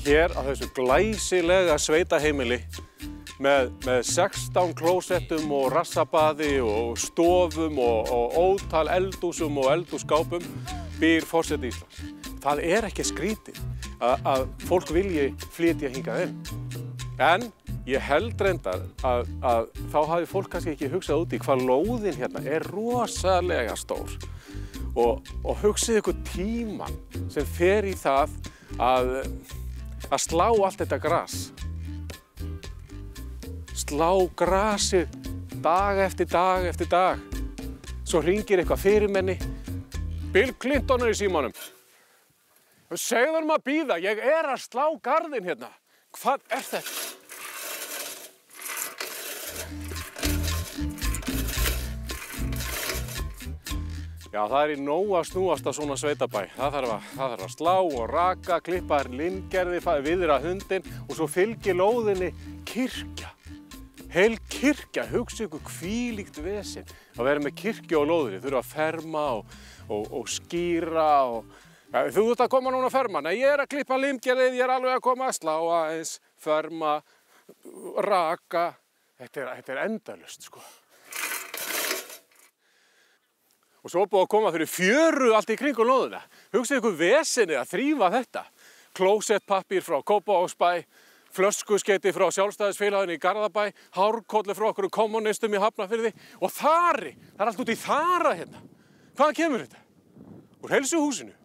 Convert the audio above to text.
hér á þessu glæsilega sveitaheimili með 16 klósettum og rassabaði og stofum og ótal eldhúsum og eldhússkápum býr forseti Íslands. Það ekki skrítið að fólk vilji flytja hingað inn. En ég held reyndar að þá hafi fólk kannski ekki hugsað út í hvað lóðin hérna rosalega stór. Og hugsið ykkur tímann sem fer í það að slá allt þetta gras. Slá grasið dag eftir dag eftir dag. Svo hringir eitthvað fyrirmenni. Bill Clinton í símanum. Segðu honum að bíða, ég að slá garðinn hérna. Hvað þetta? Já, það í nóg að snúast á svona sveitabæ. Það þarf að slá og raka, klippa lingerði, viðra hundinn og svo fylgir lóðinni kirkja. Heil kirkja, hugsa ykkur hvílíkt vesen að vera með kirkju á lóðinni. Þurfa að ferma og skýra og... Ja, þú ert að koma núna að ferma. Nei, ég að klippa limgerðið, ég alveg að koma að slá aðeins, ferma, raka. Þetta endalaust, sko. Og svo búið að koma fyrir fjöru allt í kringum lóðina. Hugsið ykkur vesenið að þrífa þetta. Klósettpappír frá Kópavogsbæ, flöskuskeyti frá Sjálfstæðisfélaginu í Garðabæ, hárkollu frá okkur kommunistum í Hafnarfirði og þari. Það allt út í þara hérna. Hvaðan kemur þetta? Úr heilsuhúsinu.